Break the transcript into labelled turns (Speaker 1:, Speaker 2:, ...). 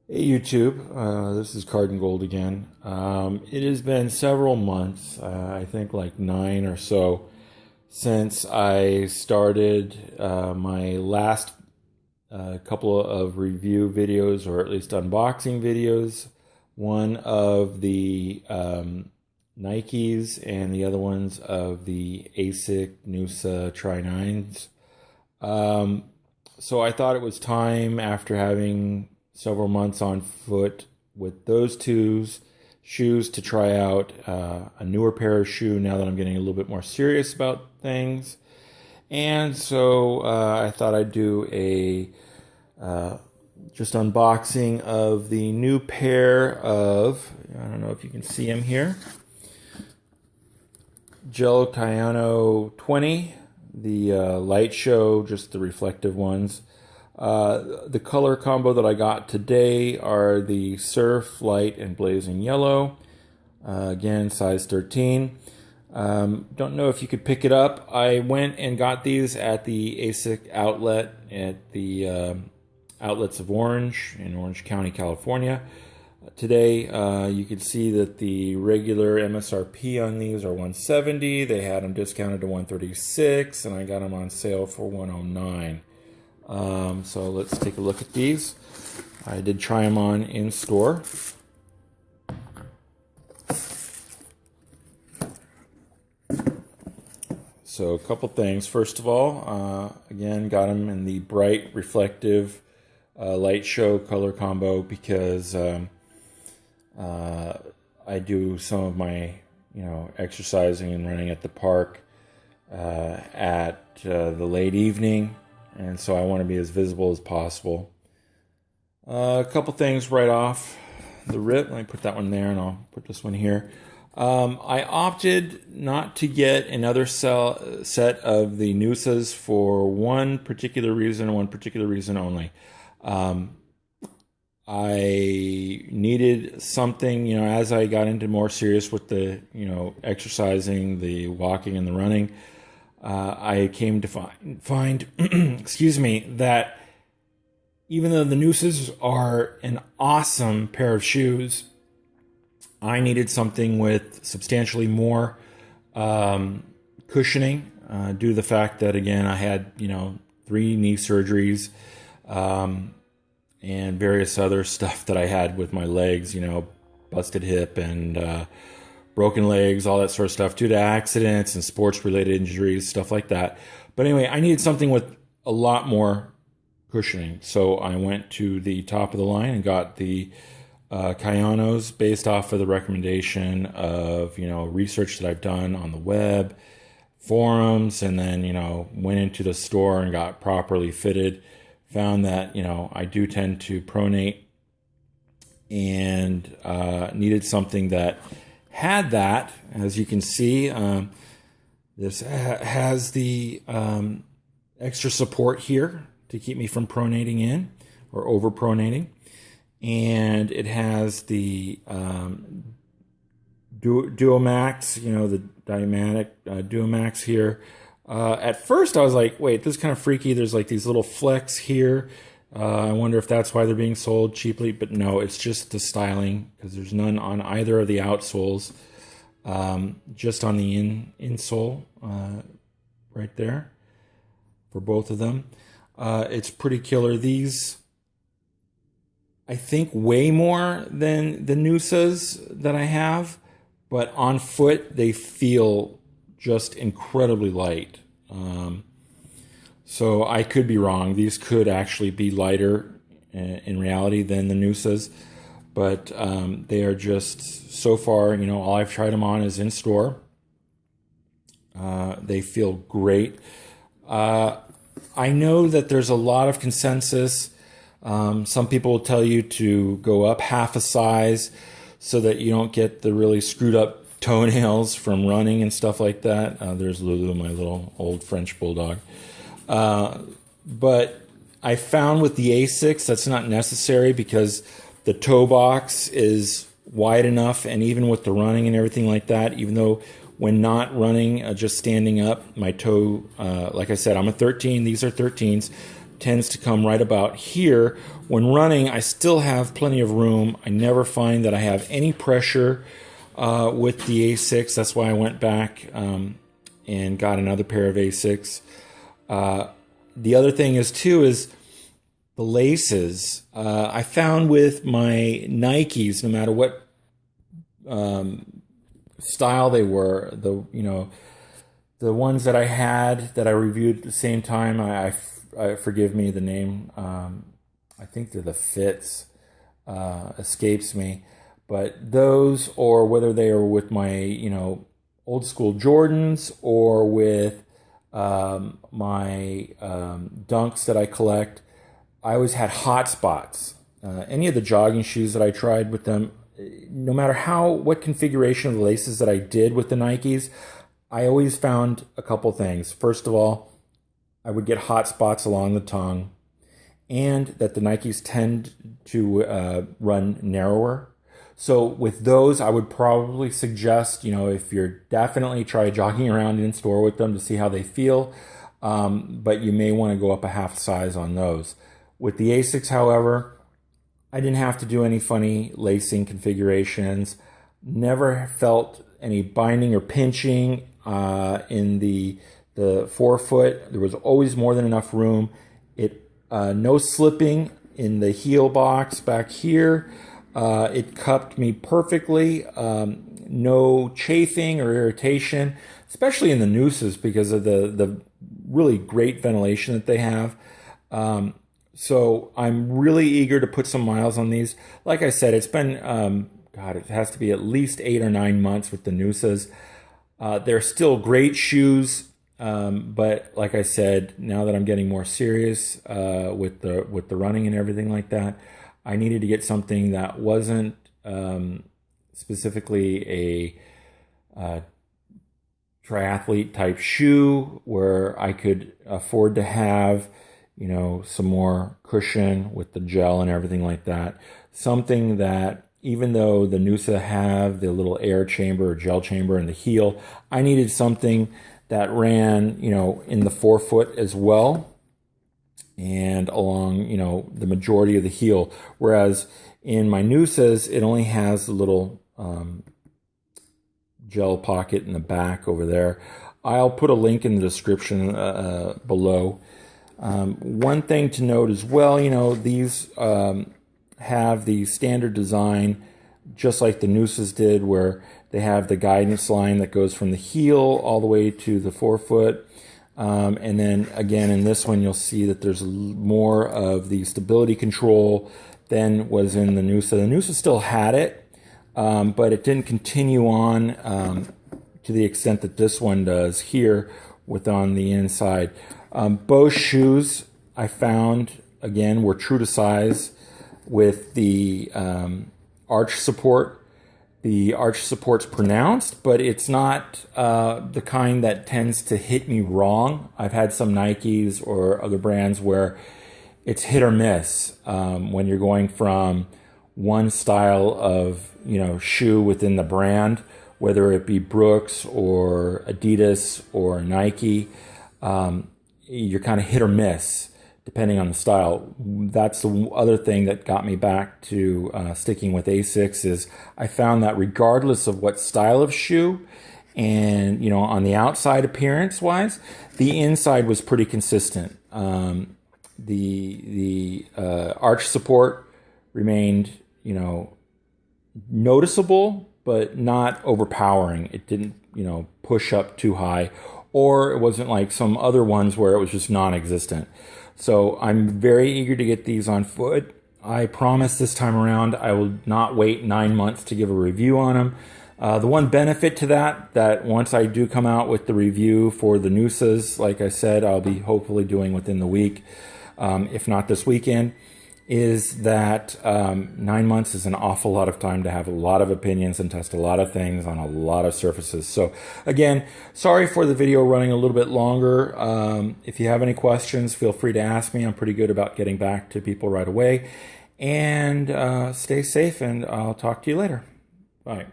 Speaker 1: Hey YouTube, this is Card and Gold again. It has been several months, I think like 9 or so, since I started my last couple of review videos, or at least unboxing videos. One of the Nikes and the other ones of the ASIC Nusa Tri-9s. So I thought it was time, after having several months on foot with those two shoes, to try out a newer pair of shoe now that I'm getting a little bit more serious about things. And so I thought I'd do a just unboxing of the new pair of, I don't know if you can see them here, Gel Kayano 20, the Lite-show, just the reflective ones. The color combo that I got today are the Surf, Light, and Blazing Yellow. Again, size 13. Don't know if you could pick it up. I went and got these at the ASIC outlet at the Outlets of Orange in Orange County, California. Today, you can see that the regular MSRP on these are $170. They had them discounted to $136, and I got them on sale for $109. So let's take a look at these. I did try them on in store. So a couple things. First of all, again, got them in the bright, reflective Lite-show color combo because I do some of my, exercising and running at the park at the late evening, and so I want to be as visible as possible. A couple things right off the rip. Let me put that one there, and I'll put this one here. I opted not to get another set of the Nusas for one particular reason, and one particular reason only. I needed something, as I got into more serious with the, exercising, the walking and the running. I came to find excuse me, that even though the Nooses are an awesome pair of shoes, I needed something with substantially more cushioning, due to the fact that, again, I had, 3 knee surgeries, and various other stuff that I had with my legs, busted hip and broken legs, all that sort of stuff, due to accidents and sports-related injuries, stuff like that. But anyway, I needed something with a lot more cushioning. So I went to the top of the line and got the Kayanos, based off of the recommendation of, research that I've done on the web, forums, and then, went into the store and got properly fitted. Found that, I do tend to pronate, and needed something that had that. As you can see, this has the extra support here to keep me from pronating in or over pronating. And it has the Duomax, the Dymatic Duomax here. At first I was like, wait, this is kind of freaky. There's like these little flecks here. I wonder if that's why they're being sold cheaply, but no, it's just the styling, because there's none on either of the outsoles, just on the insole right there for both of them. It's pretty killer. These, I think, way more than the Nusas that I have, but on foot they feel just incredibly light. So I could be wrong. These could actually be lighter in reality than the Nusas, but they are just, so far, all I've tried them on is in store. They feel great. I know that there's a lot of consensus. Some people will tell you to go up half a size so that you don't get the really screwed up toenails from running and stuff like that. There's Lulu, my little old French bulldog. But I found with the ASICS that's not necessary, because the toe box is wide enough, and even with the running and everything like that, even though when not running, just standing up, my toe, like I said, I'm a 13, these are 13s, tends to come right about here. When running, I still have plenty of room. I never find that I have any pressure with the ASICS. That's why I went back and got another pair of ASICS. The other thing is the laces. I found with my Nikes, no matter what style they were, the ones that I had that I reviewed at the same time, I forgive me the name. I think they're the Fits. Escapes me. But those, or whether they are with my, old school Jordans or with my Dunks that I collect, I always had hot spots. Any of the jogging shoes that I tried with them, no matter what configuration of the laces that I did with the Nikes, I always found a couple things. First of all, I would get hot spots along the tongue, and that the Nikes tend to run narrower. So with those, I would probably suggest, if you're definitely try jogging around in store with them to see how they feel, but you may want to go up a half size on those. With the ASICS, however, I didn't have to do any funny lacing configurations. Never felt any binding or pinching in the forefoot. There was always more than enough room. No slipping in the heel box back here. It cupped me perfectly. No chafing or irritation, especially in the nooses because of the really great ventilation that they have. So I'm really eager to put some miles on these. Like I said, it's been, it has to be at least 8 or 9 months with the nooses. They're still great shoes. But like I said, now that I'm getting more serious with the running and everything like that, I needed to get something that wasn't specifically a triathlete type shoe where I could afford to have, some more cushion with the gel and everything like that. Something that, even though the Noosa have the little air chamber or gel chamber in the heel, I needed something that ran, in the forefoot as well and along, the majority of the heel. Whereas in my Noosas, it only has the little gel pocket in the back over there. I'll put a link in the description below. One thing to note as well, these have the standard design, just like the Noosas did, where they have the guidance line that goes from the heel all the way to the forefoot. And then again, in this one, you'll see that there's more of the stability control than was in the Noosa. The Noosa still had it, but it didn't continue on to the extent that this one does here on the inside. Both shoes I found, again, were true to size with the arch support. The arch support's pronounced, but it's not the kind that tends to hit me wrong. I've had some Nikes or other brands where it's hit or miss when you're going from one style of shoe within the brand, whether it be Brooks or Adidas or Nike. You're kind of hit or miss depending on the style. That's the other thing that got me back to sticking with ASICS is I found that regardless of what style of shoe and, on the outside appearance wise, the inside was pretty consistent. The arch support remained, noticeable, but not overpowering. It didn't, push up too high, or it wasn't like some other ones where it was just non-existent. So I'm very eager to get these on foot. I promise this time around I will not wait 9 months to give a review on them. The one benefit to that once I do come out with the review for the Noosas, like I said, I'll be hopefully doing within the week, if not this weekend, is that 9 months is an awful lot of time to have a lot of opinions and test a lot of things on a lot of surfaces. So again, sorry for the video running a little bit longer. If you have any questions, feel free to ask me. I'm pretty good about getting back to people right away. And stay safe, and I'll talk to you later. Bye.